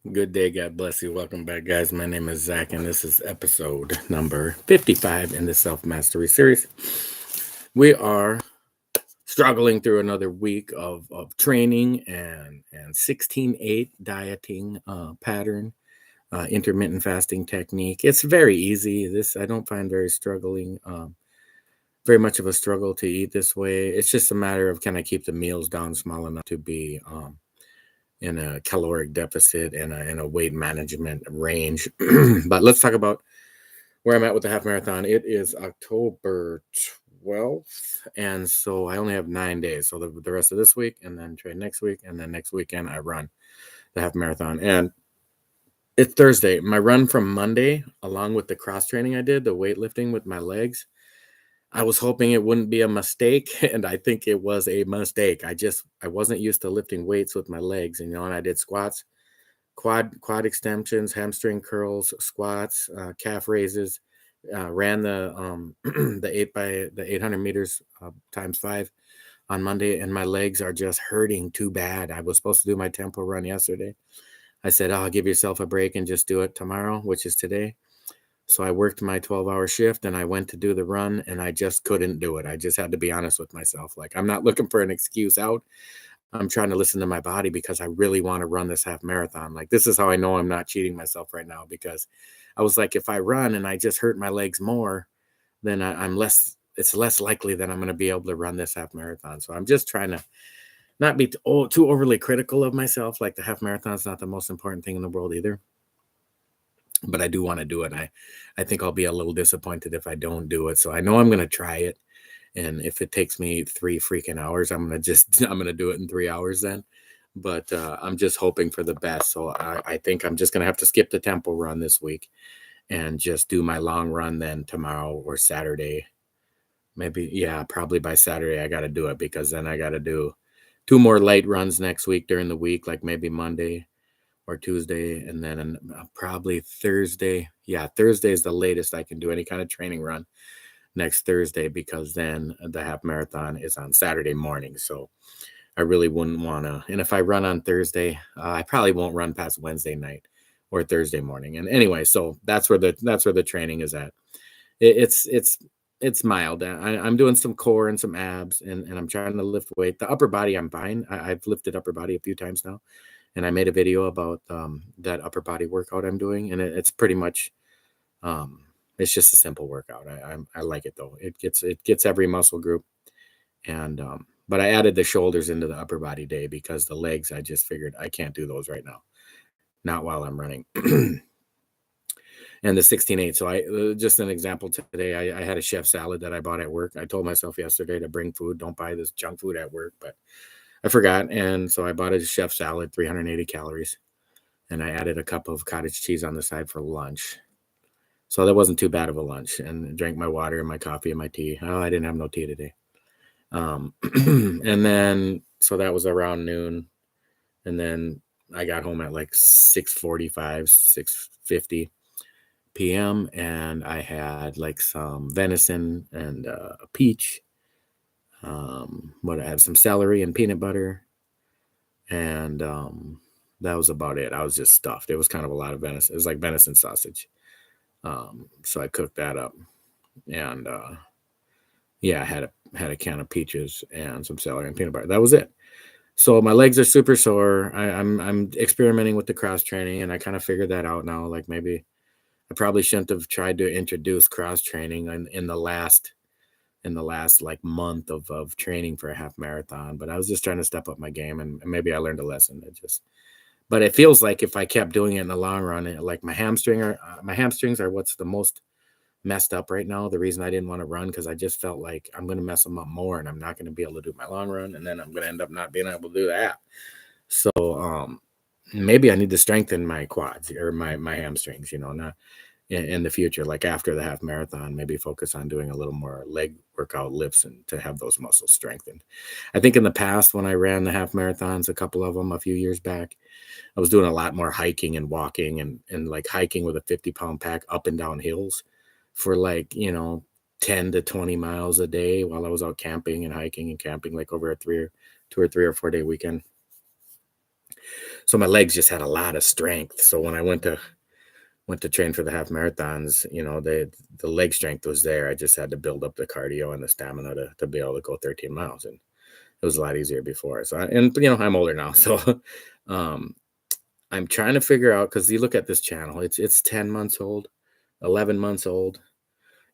Good day. God bless you. Welcome back, guys. My name is Zach, and this is episode number 55 in the Self Mastery series. We are struggling through another week of training and 16-8 dieting pattern, intermittent fasting technique. It's very easy. This I don't find very much of a struggle to eat this way. It's just a matter of can I keep the meals down small enough to be in a caloric deficit and a weight management range. But let's talk about where I'm at with the half marathon. It is October 12th. And so I only have 9 days. So the rest of this week and then train next week. And then next weekend I run the half marathon. And it's Thursday. My run from Monday, along with the cross training I did, the weightlifting with my legs, I was hoping it wouldn't be a mistake, and I think it was a mistake. I wasn't used to lifting weights with my legs, and and I did squats, quad extensions, hamstring curls, squats, calf raises, ran the 800 meters times 5 on Monday, and my legs are just hurting too bad. I was supposed to do my tempo run yesterday. I said, "Oh, give yourself a break and just do it tomorrow," which is today. So I worked my 12-hour shift and I went to do the run and I just couldn't do it. I just had to be honest with myself. Like, I'm not looking for an excuse out. I'm trying to listen to my body because I really want to run this half marathon. Like, this is how I know I'm not cheating myself right now, because I was like, if I run and I just hurt my legs more, then it's less likely that I'm going to be able to run this half marathon. So I'm just trying to not be too overly critical of myself. Like, the half marathon is not the most important thing in the world either, but I do want to do it. I think I'll be a little disappointed if I don't do it. So I know I'm going to try it. And if it takes me 3 freaking hours, I'm going to do it in 3 hours then. But I'm just hoping for the best. So I think I'm just going to have to skip the tempo run this week and just do my long run then tomorrow or Saturday. Maybe, yeah, probably by Saturday I got to do it, because then I got to do 2 more light runs next week during the week, like maybe Monday or Tuesday, and then probably Thursday. Yeah, Thursday is the latest I can do any kind of training run next Thursday, because then the half marathon is on Saturday morning. So I really wouldn't want to. And if I run on Thursday, I probably won't run past Wednesday night or Thursday morning. And anyway, so that's where the training is at. It's mild. I'm doing some core and some abs, and I'm trying to lift weight. The upper body, I'm fine. I've lifted upper body a few times now, and I made a video about that upper body workout I'm doing, and it's pretty much it's just a simple workout. I like it though. It gets every muscle group, and but I added the shoulders into the upper body day because the legs, I just figured I can't do those right now, not while I'm running. And the 16-8. So just an example today, I had a chef salad that I bought at work. I told myself yesterday to bring food, don't buy this junk food at work, but I forgot. And so I bought a chef salad, 380 calories, and I added a cup of cottage cheese on the side for lunch. So that wasn't too bad of a lunch, and drank my water and my coffee and my tea. Oh, I didn't have no tea today. And then, so that was around noon. And then I got home at like 6:45, 6:50 p.m. And I had like some venison and a peach. What I had some celery and peanut butter, and that was about it. I was just stuffed. It was kind of a lot of venison. It was like venison sausage. So I cooked that up, and yeah, I had a can of peaches and some celery and peanut butter. That was it. So my legs are super sore. I'm experimenting with the cross training, and I kind of figured that out now. Like, maybe I probably shouldn't have tried to introduce cross training in the last like month of training for a half marathon, but I was just trying to step up my game, and maybe I learned a lesson. But it feels like if I kept doing it in the long run, like my hamstrings are what's the most messed up right now. The reason I didn't want to run, because I just felt like I'm going to mess them up more, and I'm not going to be able to do my long run, and then I'm going to end up not being able to do that. So maybe I need to strengthen my quads or my hamstrings. Not in the future, like after the half marathon, maybe focus on doing a little more leg workout lifts and to have those muscles strengthened. I think in the past, when I ran the half marathons, a couple of them a few years back, I was doing a lot more hiking and walking, and like hiking with a 50-pound pack up and down hills for like 10 to 20 miles a day while I was out camping and hiking and camping, like over a 2 or 3 or 4 day weekend. So my legs just had a lot of strength. So when I went to train for the half marathons, the leg strength was there. I just had to build up the cardio and the stamina to be able to go 13 miles. And it was a lot easier before. So I'm older now. So um I'm trying to figure out, because you look at this channel, it's 10 months old, 11 months old.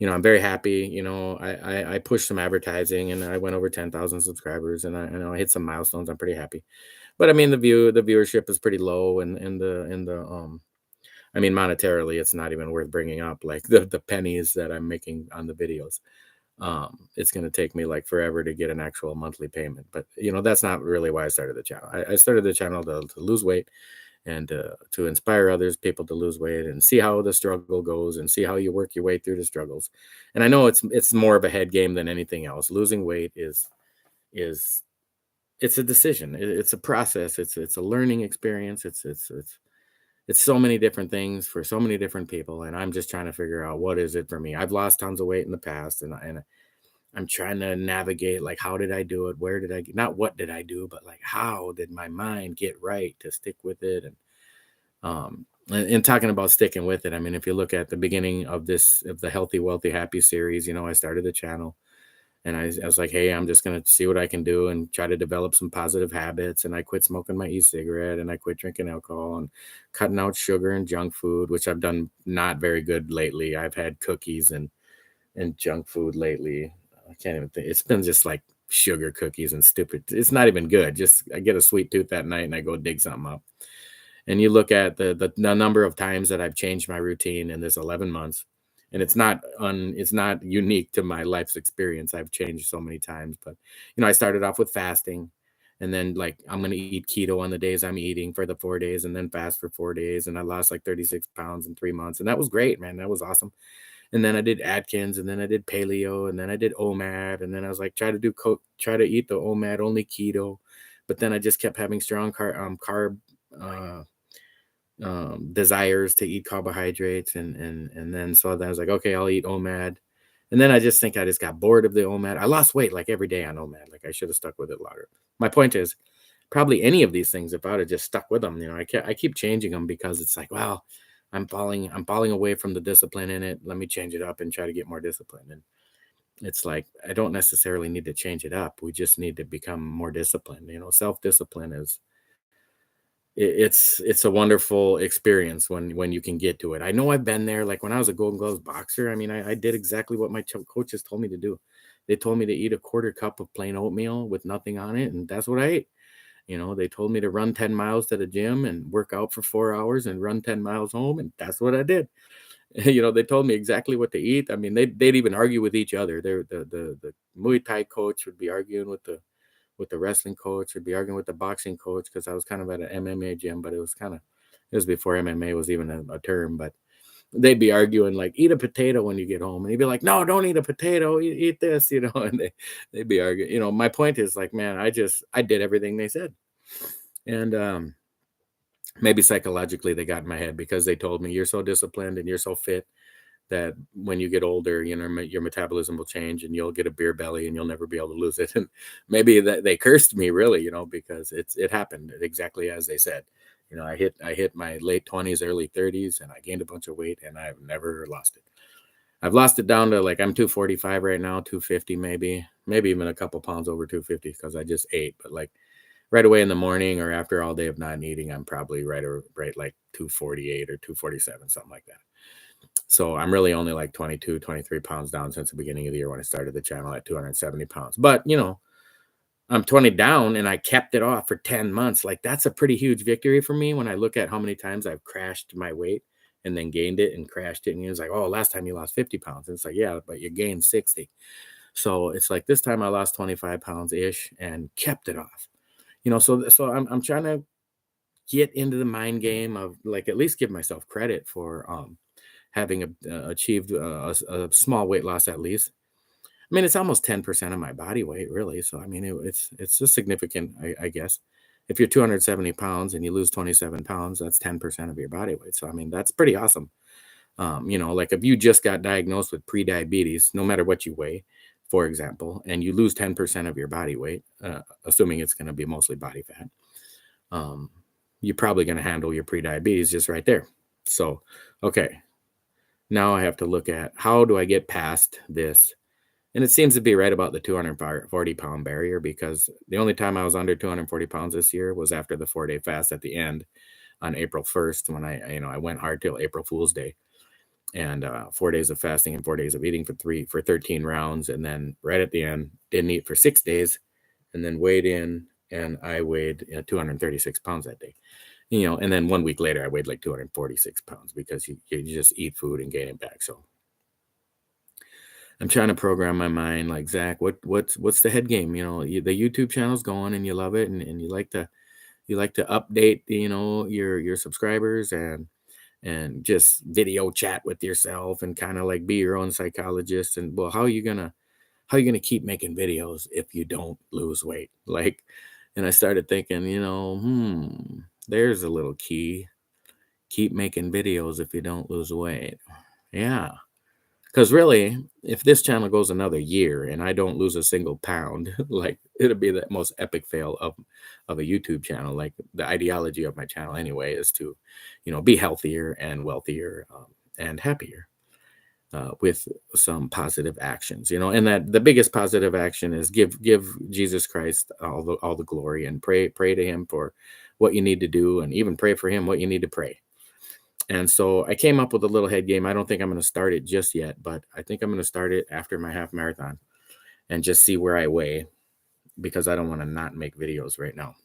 I'm very happy. I pushed some advertising and I went over 10,000 subscribers, and I hit some milestones. I'm pretty happy. But I mean, the viewership is pretty low, and I mean, monetarily, it's not even worth bringing up, like the pennies that I'm making on the videos. It's going to take me like forever to get an actual monthly payment. But that's not really why I started the channel. I started the channel to lose weight, and to inspire others, people to lose weight and see how the struggle goes and see how you work your way through the struggles. And I know it's more of a head game than anything else. Losing weight is it's a decision. It's a process. It's a learning experience. It's so many different things for so many different people, and I'm just trying to figure out what is it for me. I've lost tons of weight in the past, and I'm trying to navigate, like, how did I do it? Where did I get, not what did I do, but like how did my mind get right to stick with it? And talking about sticking with it, I mean, if you look at the beginning of the Healthy, Wealthy, Happy series, I started the channel, and I was like, hey, I'm just gonna see what I can do and try to develop some positive habits. And I quit smoking my e-cigarette, and I quit drinking alcohol, and cutting out sugar and junk food, which I've done not very good lately. I've had cookies and junk food lately. I can't even think. It's been just like sugar cookies and stupid. It's not even good. Just I get a sweet tooth that night and I go dig something up. And you look at the number of times that I've changed my routine in this 11 months, and it's not unique to my life's experience. I've changed so many times, but I started off with fasting, and then, like, I'm going to eat keto on the days I'm eating for the 4 days, and then fast for 4 days, and I lost like 36 pounds in 3 months, and that was great, man. That was awesome. And then I did Atkins, and then I did paleo, and then I did OMAD, and then I was like, try to eat the OMAD only keto, but then I just kept having strong carb uh, desires to eat carbohydrates, and then so then I was like, okay, I'll eat OMAD, and then I just think I just got bored of the OMAD. I lost weight like every day on OMAD. Like, I should have stuck with it longer. My point is, probably any of these things, if I would have just stuck with them, I keep changing them because it's like, well, I'm falling away from the discipline in it. Let me change it up and try to get more discipline. And it's like, I don't necessarily need to change it up. We just need to become more disciplined. Self-discipline is it's a wonderful experience when you can get to it. I know I've been there. Like, when I was a Golden Gloves boxer, I mean, I did exactly what my coaches told me to do. They told me to eat a quarter cup of plain oatmeal with nothing on it, and that's what I ate. They told me to run 10 miles to the gym and work out for 4 hours and run 10 miles home, and that's what I did. They told me exactly what to eat. I mean, they'd even argue with each other. The Muay Thai coach would be arguing with the wrestling coach, would be arguing with the boxing coach, because I was kind of at an MMA gym, but it was before MMA was even a term. But they'd be arguing, like, eat a potato when you get home, and he'd be like, no, don't eat a potato, eat this, and they'd be arguing. My point is, like, man, I did everything they said. And maybe psychologically they got in my head, because they told me, you're so disciplined and you're so fit that when you get older, your metabolism will change and you'll get a beer belly and you'll never be able to lose it. And maybe that they cursed me, really, because it happened exactly as they said. I hit my late 20s, early 30s, and I gained a bunch of weight, and I've never lost it. I've lost it down to, like, I'm 245 right now, 250, maybe even a couple pounds over 250, because I just ate. But, like, right away in the morning or after all day of not eating, I'm probably right like 248 or 247, something like that. So I'm really only like 22, 23 pounds down since the beginning of the year, when I started the channel at 270 pounds. But, I'm 20 down, and I kept it off for 10 months. Like, that's a pretty huge victory for me when I look at how many times I've crashed my weight and then gained it and crashed it. And it's like, oh, last time you lost 50 pounds. And it's like, yeah, but you gained 60. So it's like, this time I lost 25 pounds ish and kept it off. So I'm trying to get into the mind game of, like, at least give myself credit for having achieved a small weight loss at least. I mean, it's almost 10% of my body weight, really. So I mean, it's just significant, I guess. If you're 270 pounds and you lose 27 pounds, that's 10% of your body weight. So I mean, that's pretty awesome. Like, if you just got diagnosed with pre-diabetes, no matter what you weigh, for example, and you lose 10% of your body weight, assuming it's going to be mostly body fat, um, you're probably going to handle your pre-diabetes just right there. So, okay, now I have to look at how do I get past this. And it seems to be right about the 240-pound barrier, because the only time I was under 240 pounds this year was after the 4-day fast at the end on April 1st, when I went hard till April Fool's Day, and 4 days of fasting and 4 days of eating for 13 rounds. And then right at the end, didn't eat for 6 days, and then weighed in, and I weighed 236 pounds that day. And then 1 week later, I weighed like 246 pounds, because you just eat food and gain it back. So I'm trying to program my mind like, Zach, what's the head game? The YouTube channel's going and you love it, and you like to update, your subscribers, and just video chat with yourself, and kind of like be your own psychologist. And well, how are you gonna keep making videos if you don't lose weight? Like, and I started thinking, there's a little key. Keep making videos if you don't lose weight. Yeah. Because really, if this channel goes another year and I don't lose a single pound, like, it'll be the most epic fail of a YouTube channel. Like, the ideology of my channel anyway is to, be healthier and wealthier, and happier, with some positive actions. And that the biggest positive action is give Jesus Christ all the glory, and pray to Him for what you need to do, and even pray for Him what you need to pray. And so I came up with a little head game. I don't think I'm going to start it just yet, but I think I'm going to start it after my half marathon and just see where I weigh, because I don't want to not make videos right now.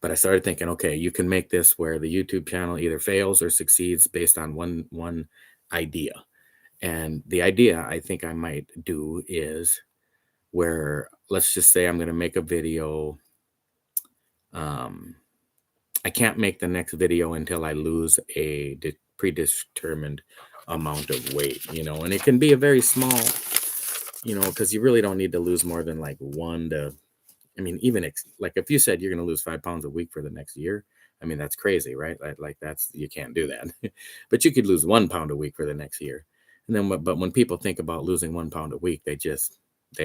But I started thinking, okay, you can make this where the YouTube channel either fails or succeeds based on one idea. And the idea I think I might do is where, let's just say I'm going to make a video. I can't make the next video until I lose a predetermined amount of weight, and it can be a very small, because you really don't need to lose more than like even like if you said you're going to lose 5 pounds a week for the next year, that's crazy, right? Like you can't do that. But you could lose 1 pound a week for the next year. And then, but when people think about losing 1 pound a week, they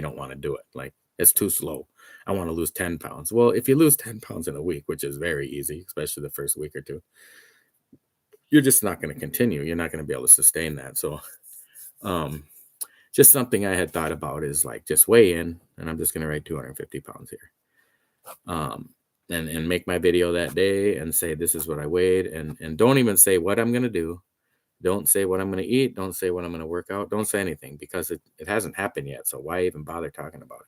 don't want to do it. Like, it's too slow. I want to lose 10 pounds. Well, if you lose 10 pounds in a week, which is very easy, especially the first week or two, you're just not going to continue. You're not going to be able to sustain that. So, just something I had thought about is like, just weigh in, and I'm just going to write 250 pounds here. And make my video that day and say, this is what I weighed, and don't even say what I'm going to do. Don't say what I'm going to eat. Don't say what I'm going to work out. Don't say anything, because it hasn't happened yet. So why even bother talking about it?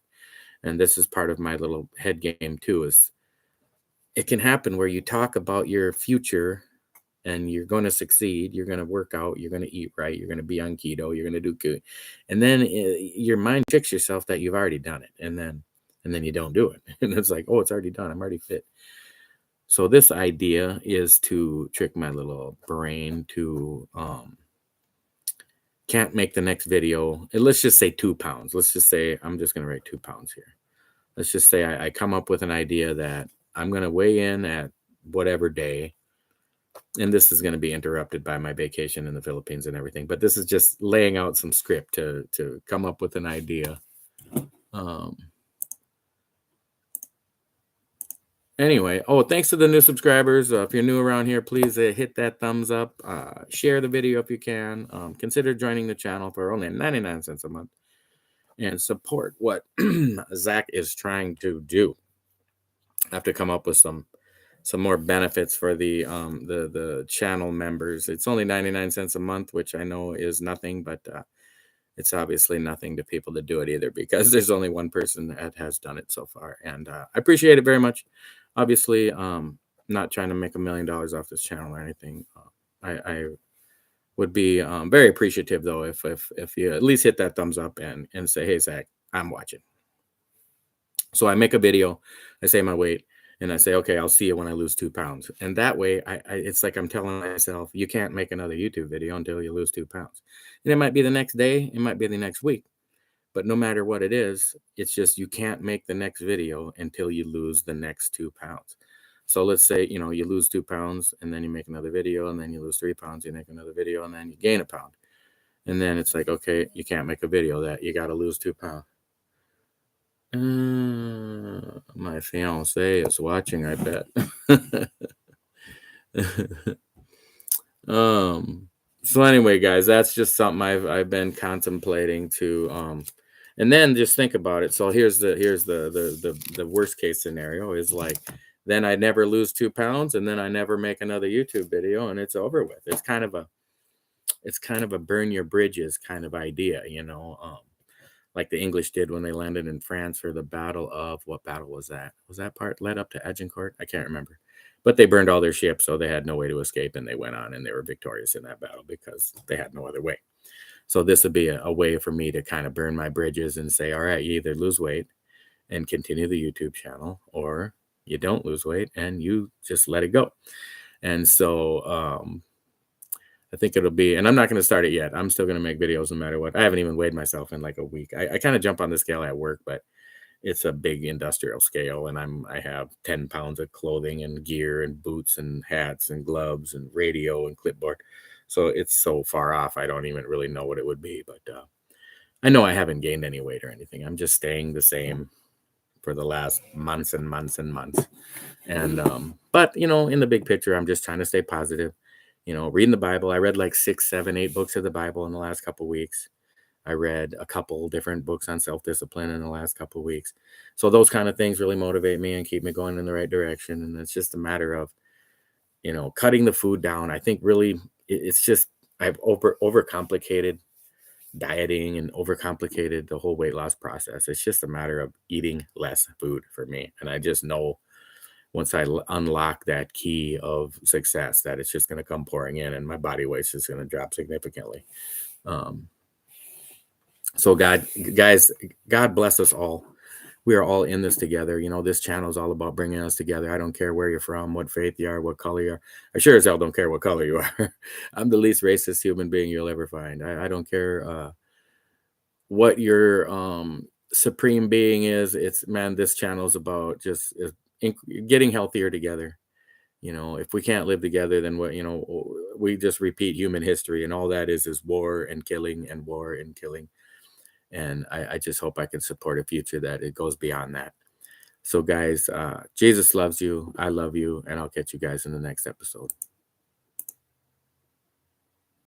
And this is part of my little head game too, is it can happen where you talk about your future and you're going to succeed. You're going to work out. You're going to eat right. You're going to be on keto. You're going to do good. And then your mind tricks yourself that you've already done it. And then you don't do it. And it's like, oh, it's already done. I'm already fit. So this idea is to trick my little brain to, can't make the next video. And let's just say 2 pounds. Let's just say I'm just going to write 2 pounds here. Let's just say I come up with an idea that I'm going to weigh in at whatever day. And this is going to be interrupted by my vacation in the Philippines and everything. But this is just laying out some script to come up with an idea. Anyway, thanks to the new subscribers. If you're new around here, please hit that thumbs up. Share the video if you can. Consider joining the channel for only 99 cents a month, and support what Zach is trying to do. I have to come up with some more benefits for the channel members. It's only 99 cents a month, which I know is nothing, but it's obviously nothing to people to do it either, because there's only one person that has done it so far. And I appreciate it very much. Obviously, not trying to make $1 million off this channel or anything. I would be very appreciative, though, if you at least hit that thumbs up and say, hey, Zach, I'm watching. So I make a video, I say my weight, and I say, okay, I'll see you when I lose 2 pounds. And that way, it's like I'm telling myself, you can't make another YouTube video until you lose 2 pounds. And it might be the next day, it might be the next week. But no matter what it is, it's just you can't make the next video until you lose the next 2 pounds. So let's say, you lose 2 pounds, and then you make another video, and then you lose 3 pounds, you make another video, and then you gain a pound. And then it's like, okay, you can't make a video that you got to lose 2 pounds. My fiance is watching, I bet. um so anyway, guys, that's just something I've been contemplating to and then just think about it. So here's the worst case scenario is like then I never lose 2 pounds and then I never make another YouTube video and it's over with. It's kind of a burn your bridges kind of idea, like the English did when they landed in France for the battle of what battle was that? Was that part led up to Agincourt? I can't remember. But they burned all their ships, so they had no way to escape, and they went on and they were victorious in that battle because they had no other way. So this would be a way for me to kind of burn my bridges and say, all right, you either lose weight and continue the YouTube channel, or you don't lose weight and you just let it go. And so I think it'll be, and I'm not going to start it yet. I'm still going to make videos no matter what. I haven't even weighed myself in like a week. I kind of jump on the scale at work, but it's a big industrial scale, and I have 10 pounds of clothing and gear and boots and hats and gloves and radio and clipboard. So it's so far off. I don't even really know what it would be, but I know I haven't gained any weight or anything. I'm just staying the same for the last months and months and months. And but in the big picture, I'm just trying to stay positive. Reading the Bible. I read like 6, 7, 8 books of the Bible in the last couple weeks. I read a couple different books on self-discipline in the last couple of weeks. So those kind of things really motivate me and keep me going in the right direction. And it's just a matter of, cutting the food down. I think really it's just I've overcomplicated dieting and overcomplicated the whole weight loss process. It's just a matter of eating less food for me. And I just know once I unlock that key of success that it's just going to come pouring in and my body weight's just going to drop significantly. So guys, God bless us all. We are all in this together. This channel is all about bringing us together. I don't care where you're from, what faith you are, what color you are. I sure as hell don't care what color you are. I'm the least racist human being you'll ever find. I don't care what your supreme being is. This channel is about just getting healthier together. If we can't live together, then we just repeat human history, and all that is war and killing and war and killing. And I just hope I can support a future that it goes beyond that. So guys, Jesus loves you. I love you. And I'll catch you guys in the next episode.